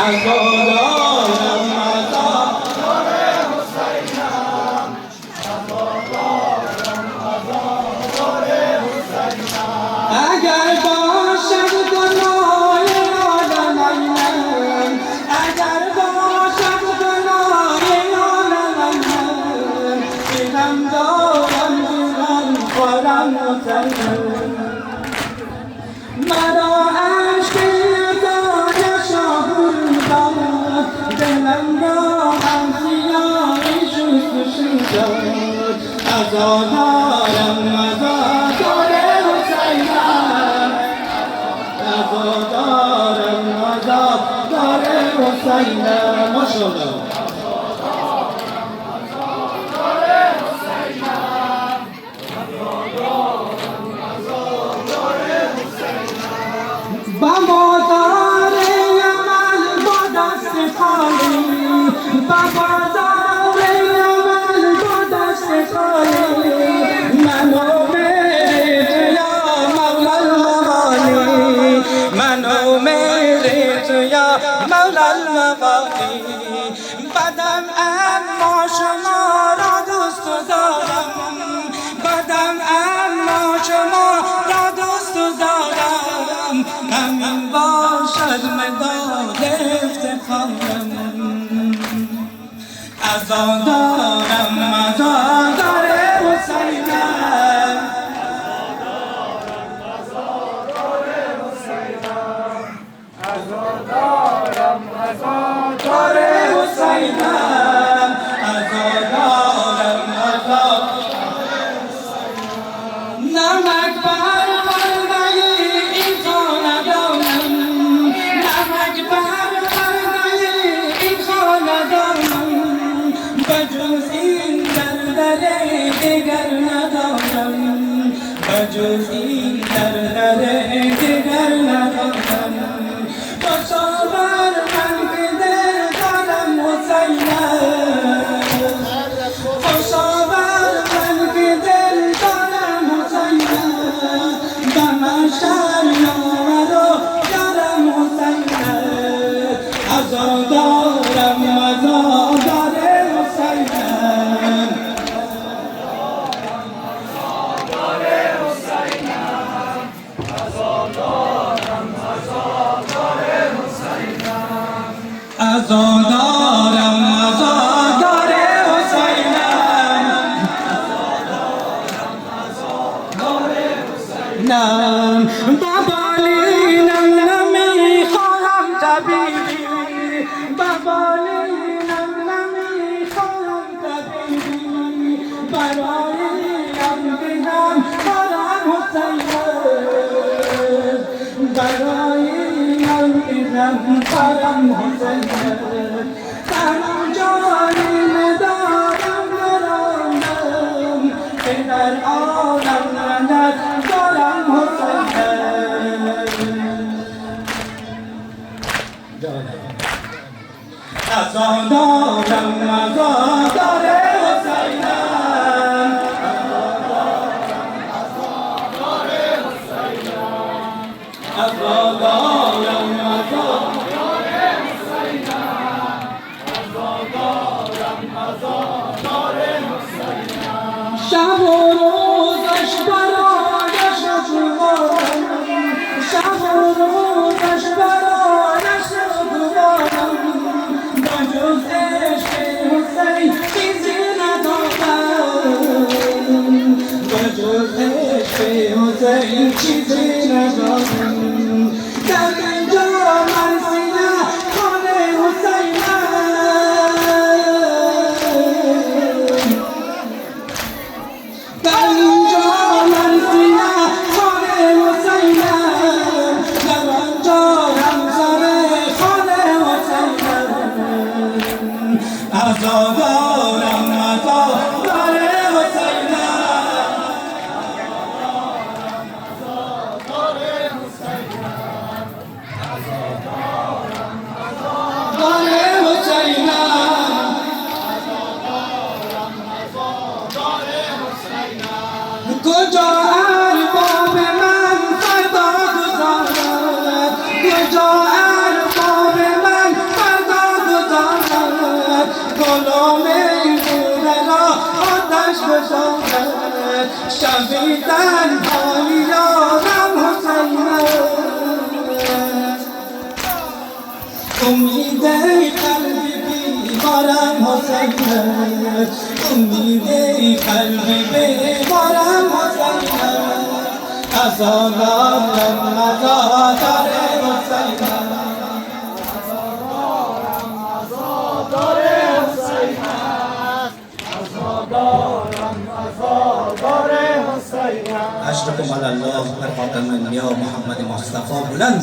عزادارم اگر باشد گناه عالمینم اگر باشد گناه عالمینم دلم دارم دلم خورم مسلم مرا عشق یزای شاهون داد دلم را هم سیاهی شست شد عزادارم عزادار حسینم عزادارم عزادار حسینم ماشاءالله با بازار عمل با دست خالی با بازار عمل با دست خالی منو میرد یا مولا الموالی منو میرد یا مولا الموالی بدم اما شما را دوست دارم بدم اما شما را دوست دارم همین باشد مداد افتخارم عزادارم عزادار حسینم عزادارم عزادار حسینم عزادارم عزادار نمک بر پرده این خاندانم نمک بر پرده این خاندانم بجز این دردر دیگر ندارم بجز این دردر دیگر ندارم باشا بر من که دل دارم حسینم باشا بر من که دل دارم حسینم دم شریعه رو دارم حسینم عزادارم عزادار حسینم عزادارم عزادار حسینم نم بابالینم نمیخواهم طبیبی بابالینم نمیخواهم طبیبی برایم بدم برم حسینم برایم بدم برم حسینم تنم جانی ندارم ندارم که در عالم ندارم عزادارم عزادار حسینم عزادارم عزادار حسینم شب و روزش برایش جوانم شب و روزش برایش جوانم بجز عشق حسین چیزی ندارم بجز عشق حسین چیزی ندارم در اینجا مرسیه خانه حسینم در اینجا مرسیه خانه حسینم در آنجا همسر خانه حسینم عزادارم عزادار حسینم بیمارم حسینم عزادارم عزادار حسینم أشركم على الله برفقة من يا محمد مصطفى بلند